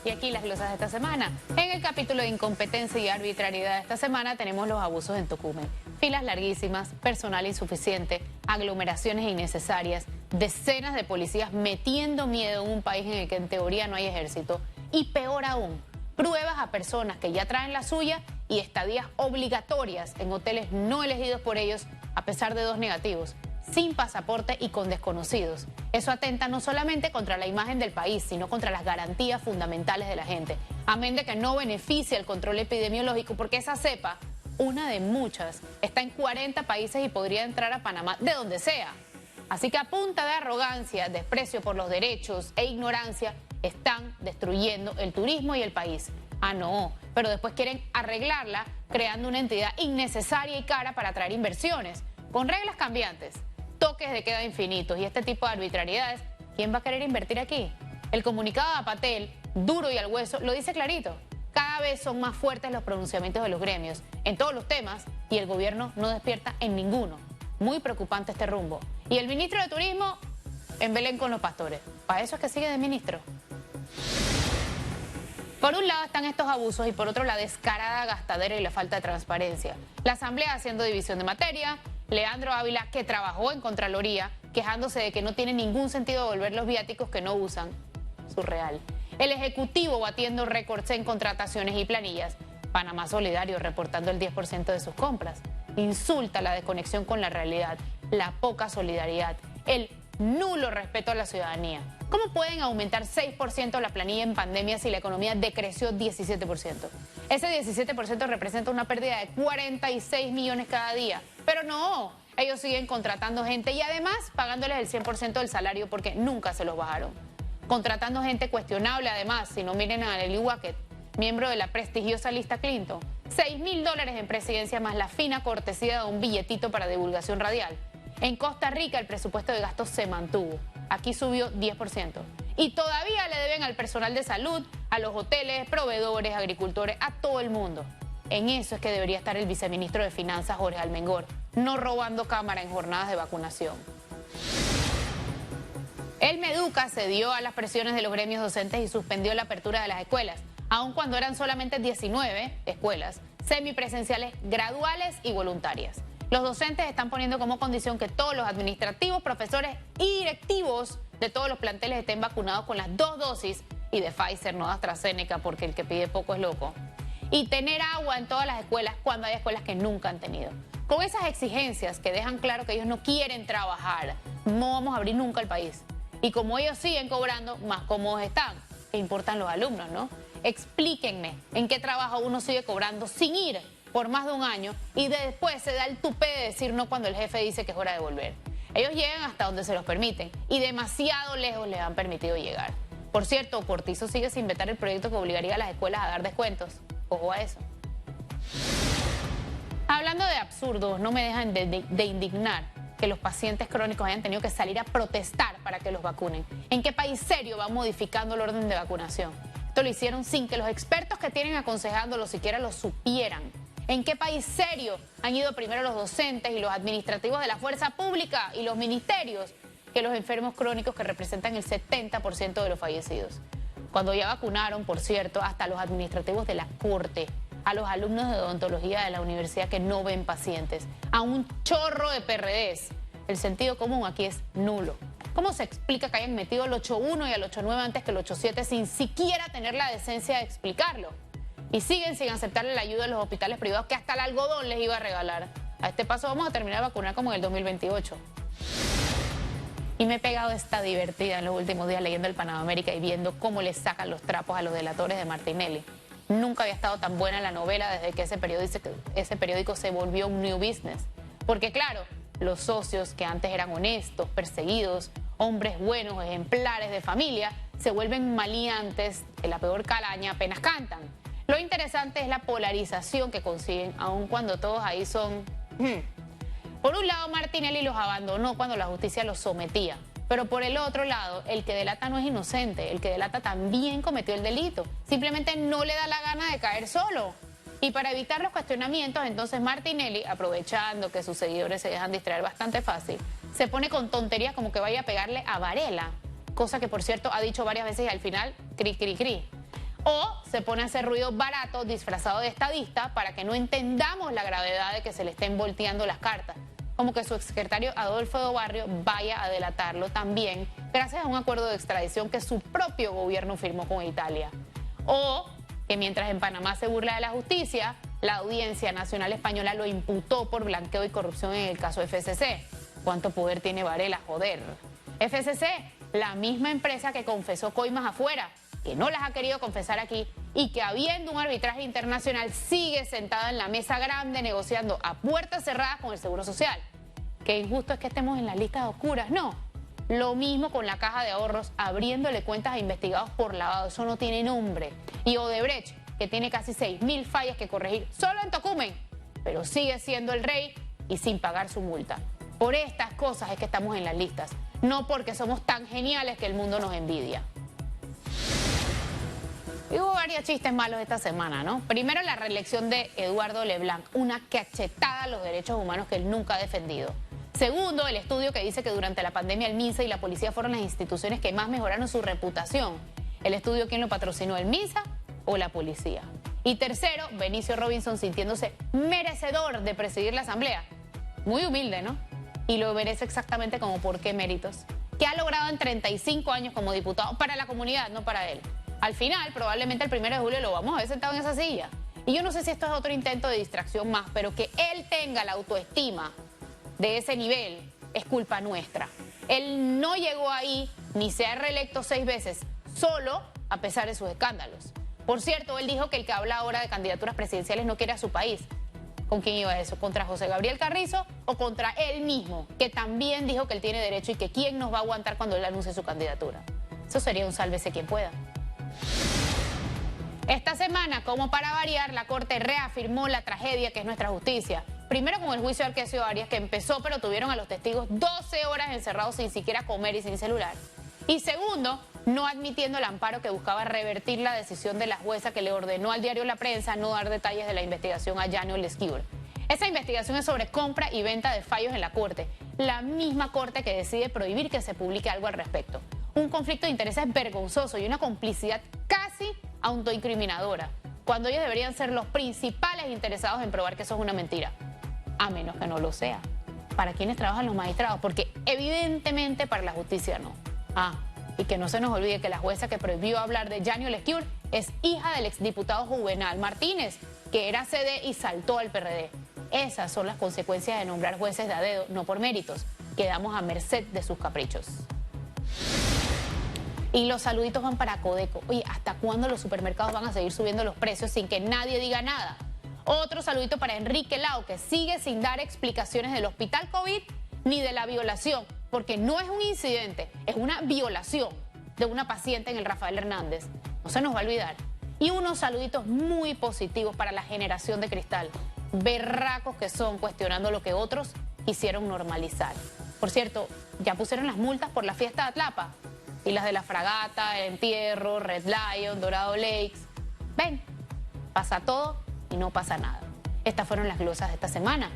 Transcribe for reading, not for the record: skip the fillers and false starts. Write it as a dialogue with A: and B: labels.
A: Y aquí las glosas de esta semana. En el capítulo de incompetencia y arbitrariedad de esta semana tenemos los abusos en Tocumen. Filas larguísimas, personal insuficiente, aglomeraciones innecesarias, decenas de policías metiendo miedo en un país en el que en teoría no hay ejército. Y peor aún, pruebas a personas que ya traen la suya y estadías obligatorias en hoteles no elegidos por ellos a pesar de 2 negativos, sin pasaporte y con desconocidos. Eso atenta no solamente contra la imagen del país, sino contra las garantías fundamentales de la gente. Amén de que no beneficia el control epidemiológico porque esa cepa, una de muchas, está en 40 países y podría entrar a Panamá de donde sea. Así que a punta de arrogancia, desprecio por los derechos e ignorancia, están destruyendo el turismo y el país. Ah, no, pero después quieren arreglarla creando una entidad innecesaria y cara para atraer inversiones, con reglas cambiantes, toques de queda infinitos y este tipo de arbitrariedades. ¿Quién va a querer invertir aquí? El comunicado de Apatel, duro y al hueso, lo dice clarito. Cada vez son más fuertes los pronunciamientos de los gremios en todos los temas y el gobierno no despierta en ninguno. Muy preocupante este rumbo. Y el ministro de Turismo en Belén con los pastores. Para eso es que sigue de ministro. Por un lado están estos abusos y por otro la descarada gastadera y la falta de transparencia. La Asamblea haciendo división de materia, Leandro Ávila, que trabajó en Contraloría, quejándose de que no tiene ningún sentido devolver los viáticos que no usan. Surreal. El Ejecutivo batiendo récords en contrataciones y planillas. Panamá Solidario reportando el 10% de sus compras. Insulta la desconexión con la realidad, la poca solidaridad, el nulo respeto a la ciudadanía. ¿Cómo pueden aumentar 6% la planilla en pandemia si la economía decreció 17%? Ese 17% representa una pérdida de 46 millones cada día. Pero no, ellos siguen contratando gente y además pagándoles el 100% del salario porque nunca se los bajaron. Contratando gente cuestionable además, si no miren a Nelly Wackett, miembro de la prestigiosa lista Clinton. $6.000 en presidencia más la fina cortesía de un billetito para divulgación radial. En Costa Rica el presupuesto de gastos se mantuvo. Aquí subió 10%. Y todavía le deben al personal de salud, a los hoteles, proveedores, agricultores, a todo el mundo. En eso es que debería estar el viceministro de Finanzas, Jorge Almengor, no robando cámara en jornadas de vacunación. El Meduca cedió a las presiones de los gremios docentes y suspendió la apertura de las escuelas, aun cuando eran solamente 19 escuelas semipresenciales graduales y voluntarias. Los docentes están poniendo como condición que todos los administrativos, profesores y directivos de todos los planteles estén vacunados con las 2 dosis y de Pfizer, no de AstraZeneca, porque el que pide poco es loco. Y tener agua en todas las escuelas cuando hay escuelas que nunca han tenido. Con esas exigencias que dejan claro que ellos no quieren trabajar, no vamos a abrir nunca el país. Y como ellos siguen cobrando, más cómodos están. ¿Qué importan los alumnos, no? Explíquenme en qué trabajo uno sigue cobrando sin ir por más de un año y después se da el tupé de decir no cuando el jefe dice que es hora de volver. Ellos llegan hasta donde se los permiten y demasiado lejos les han permitido llegar. Por cierto, Cortizo sigue sin vetar el proyecto que obligaría a las escuelas a dar descuentos. Ojo a eso. Hablando de absurdos, no me dejan de indignar que los pacientes crónicos hayan tenido que salir a protestar para que los vacunen. ¿En qué país serio va modificando el orden de vacunación? Esto lo hicieron sin que los expertos que tienen aconsejándolo siquiera lo supieran. ¿En qué país serio han ido primero los docentes y los administrativos de la fuerza pública y los ministerios que los enfermos crónicos que representan el 70% de los fallecidos? Cuando ya vacunaron, por cierto, hasta los administrativos de la Corte, a los alumnos de odontología de la universidad que no ven pacientes, a un chorro de PRDs. El sentido común aquí es nulo. ¿Cómo se explica que hayan metido al 8.1 y al 8.9 antes que el 8.7 sin siquiera tener la decencia de explicarlo? Y siguen sin aceptarle la ayuda de los hospitales privados que hasta el algodón les iba a regalar. A este paso vamos a terminar de vacunar como en el 2028. Y me he pegado esta divertida en los últimos días leyendo el Panamérica y viendo cómo le sacan los trapos a los delatores de Martinelli. Nunca había estado tan buena la novela desde que ese periódico se volvió un new business. Porque claro, los socios que antes eran honestos, perseguidos, hombres buenos, ejemplares de familia, se vuelven maleantes de la peor calaña apenas cantan. Lo interesante es la polarización que consiguen, aun cuando todos ahí son... Por un lado, Martinelli los abandonó cuando la justicia los sometía. Pero por el otro lado, el que delata no es inocente, el que delata también cometió el delito. Simplemente no le da la gana de caer solo. Y para evitar los cuestionamientos, entonces Martinelli, aprovechando que sus seguidores se dejan distraer bastante fácil, se pone con tonterías como que vaya a pegarle a Varela, cosa que por cierto ha dicho varias veces y al final, cri, cri, cri. o se pone a hacer ruido barato disfrazado de estadista para que no entendamos la gravedad de que se le estén volteando las cartas, como que su exsecretario Adolfo do Barrio vaya a delatarlo también gracias a un acuerdo de extradición que su propio gobierno firmó con Italia. O que mientras en Panamá se burla de la justicia, la Audiencia Nacional Española lo imputó por blanqueo y corrupción en el caso FCC. ¿Cuánto poder tiene Varela? Joder. FCC, la misma empresa que confesó coimas afuera, que no las ha querido confesar aquí y que habiendo un arbitraje internacional sigue sentada en la mesa grande negociando a puertas cerradas con el Seguro Social. Qué injusto es que estemos en las listas oscuras, no. Lo mismo con la Caja de Ahorros, abriéndole cuentas a investigados por lavado, eso no tiene nombre. Y Odebrecht, que tiene casi 6.000 fallas que corregir solo en Tocumen, pero sigue siendo el rey y sin pagar su multa. Por estas cosas es que estamos en las listas, no porque somos tan geniales que el mundo nos envidia. Y hubo varios chistes malos esta semana, ¿no? Primero, la reelección de Eduardo Leblanc, una cachetada a los derechos humanos que él nunca ha defendido. Segundo, el estudio que dice que durante la pandemia el MINSA y la policía fueron las instituciones que más mejoraron su reputación. El estudio, ¿quién lo patrocinó? ¿El MINSA o la policía? Y tercero, Benicio Robinson sintiéndose merecedor de presidir la asamblea. Muy humilde, ¿no? Y lo merece exactamente como por qué méritos. ¿Qué ha logrado en 35 años como diputado para la comunidad, no para él? Al final, probablemente el 1 de julio lo vamos a ver sentado en esa silla. Y yo no sé si esto es otro intento de distracción más, pero que él tenga la autoestima de ese nivel es culpa nuestra. Él no llegó ahí ni se ha reelecto 6 veces, solo a pesar de sus escándalos. Por cierto, él dijo que el que habla ahora de candidaturas presidenciales no quiere a su país. ¿Con quién iba eso? ¿Contra José Gabriel Carrizo o contra él mismo, que también dijo que él tiene derecho y que quién nos va a aguantar cuando él anuncie su candidatura? Eso sería un sálvese quien pueda. Esta semana, como para variar, la Corte reafirmó la tragedia que es nuestra justicia. Primero con el juicio de Arquesio Arias, que empezó pero tuvieron a los testigos 12 horas encerrados sin siquiera comer y sin celular. Y segundo, no admitiendo el amparo que buscaba revertir la decisión de la jueza que le ordenó al diario La Prensa no dar detalles de la investigación a Janio Lescure. Esa investigación es sobre compra y venta de fallos en la Corte, la misma Corte que decide prohibir que se publique algo al respecto. Un conflicto de intereses vergonzoso y una complicidad casi autoincriminadora, cuando ellos deberían ser los principales interesados en probar que eso es una mentira, a menos que no lo sea. ¿Para quiénes trabajan los magistrados? Porque evidentemente para la justicia no. Y que no se nos olvide que la jueza que prohibió hablar de Janio Lescure es hija del exdiputado Juvenal Martínez, que era CD y saltó al PRD. Esas son las consecuencias de nombrar jueces de a dedo, no por méritos. Quedamos a merced de sus caprichos. Y los saluditos van para Codeco. Oye, ¿hasta cuándo los supermercados van a seguir subiendo los precios sin que nadie diga nada? Otro saludito para Enrique Lao, que sigue sin dar explicaciones del hospital COVID ni de la violación, porque no es un incidente, es una violación de una paciente en el Rafael Hernández. No se nos va a olvidar. Y unos saluditos muy positivos para la generación de cristal. Berracos que son, cuestionando lo que otros quisieron normalizar. Por cierto, ya pusieron las multas por la fiesta de Atlapa. Y las de la Fragata, el Entierro, Red Lion, Dorado Lakes. Ven, pasa todo y no pasa nada. Estas fueron las glosas de esta semana.